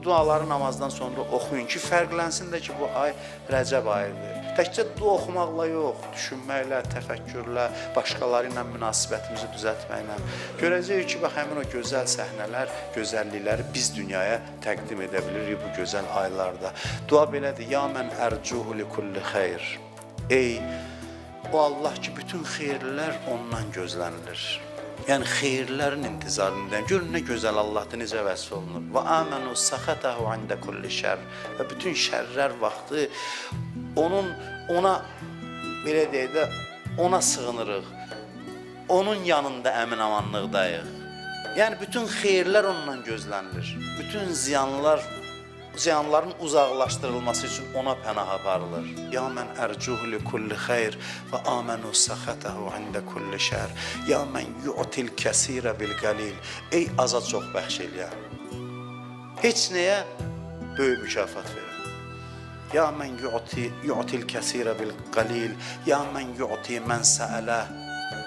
duaları namazdan sonra oxuyun ki, fərqlənsin də ki, bu ay Rəcəb ayıdır. Təkcə dua oxumaqla yox, düşünməklə, təfəkkürlə, başqaları ilə münasibətimizi düzəltməklə görəcəyik ki, bax, həmin o gözəl səhnələr, gözəllikləri biz dünyaya təqdim edə bilirik bu gözəl aylarda. Dua belədir: Ya mən ərcuhu li kulli xeyr. Ey o Allah ki, bütün xeyirlər ondan gözlənilir. Yəni xeyirlərin intizarındayım. Görün nə gözəl Allah'da necə vəsf olunur. Və amanu saxatahu inde kulli şər. Və bütün şərlər vaxtı ona belə deyək də, ona sığınırıq. Onun yanında əmin amanlıqdayıq. Yəni bütün xeyirlər ondan gözlənilir. Bütün ziyanların uzaqlaşdırılması üçün ona pənah aparılır. Ya mən ərcuhu li kulli xeyr və amenu saxatahu inde kulli şər. Ya mən yu'til kəsirə bil qalil. Ey aza çox bəxş eləyən, heç nəyə böyük mükafat verən. Ya mən yu'til kəsirə bil qalil. Ya mən yu'ti mən səələ.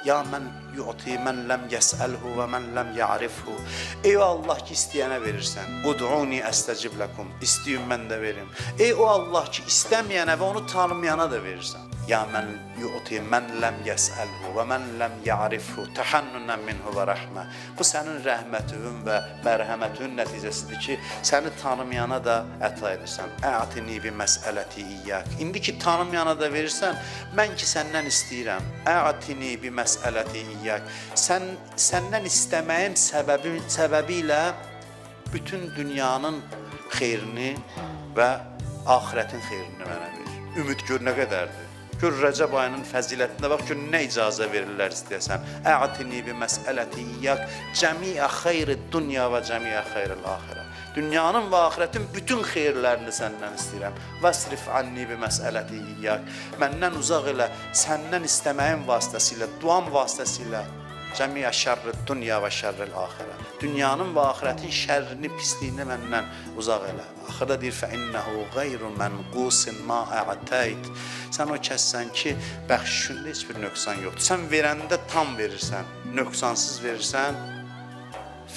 Ya mən yu'ti mən ləm yəsəlhu və mən ləm ya'rifhu. Ey Allah ki, istəyənə verirsən. Ud'uni əstəcib ləkum. İstəyin, mən də verim. Ey o Allah ki, istəməyənə və onu tanımayana da verirsən. Ya mən yu'ti mən ləm yəsəlhu və mən ləm ya'rifhu təhənnünən minhu və rəhmə. Bu sənin rəhmətin və mərhəmətin nəticəsidir ki, səni tanımayana da əta edirsən. Ə'tini bi məsələti iyyək. İndi ki, tanımayana da verirsən, mən ki, səndən istəyirəm. Ə'tini bi məsələti iyyək. Səndən istəməyim səbəbi ilə bütün dünyanın xeyrini və axirətin xeyrini mənə verir. Ümid gör nə qədərdir. Gör Rəcəb ayının fəzilətində bax, gör nə icazə verirlər istəyəsən. Ə'tini bi məsələti iyyək cəmiə xeyri dünya və cəmiə xeyril axirə. Dünyanın və axirətin bütün xeyirlərini səndən istəyirəm. Vəsrif anni bi məsələti iyyək. Məndən uzaq elə, səndən istəməyin vasitəsilə, duam vasitəsilə cəmiə şərri dünya və şərril axirə. Dünyanın və axirətin şərrini, pisliyini məndən uzaq elə. Axırda deyir, fəinnəhu qeyru mənqusin ma ə'təyt. Sən o kəssən ki, bəxşişində heç bir nöqsan yoxdur. Sən verəndə tam verirsən, nöqsansız verirsən.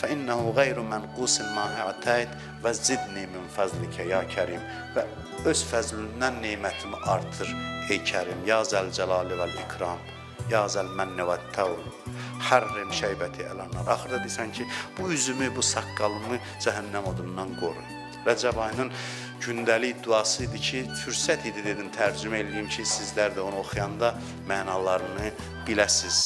Fəinnəhu qeyru mənqusin ma ə'təyt və zidni min fəzlikə ya kərim. Və öz fəzlindən neymətimi artır, ey kərim. Ya zəlcəlali vəl ikram. Ya zəlmənni və təvl. Hərrim şeybəti əlanlar. Axırda deyirsən ki, bu üzümü, bu saqqalımı cəhənnəm odundan qoru. Rəcəb ayının gündəlik duası idi ki, fürsət idi dedim, tərcümə eləyim ki, sizlər də onu oxuyanda mənalarını biləsiniz.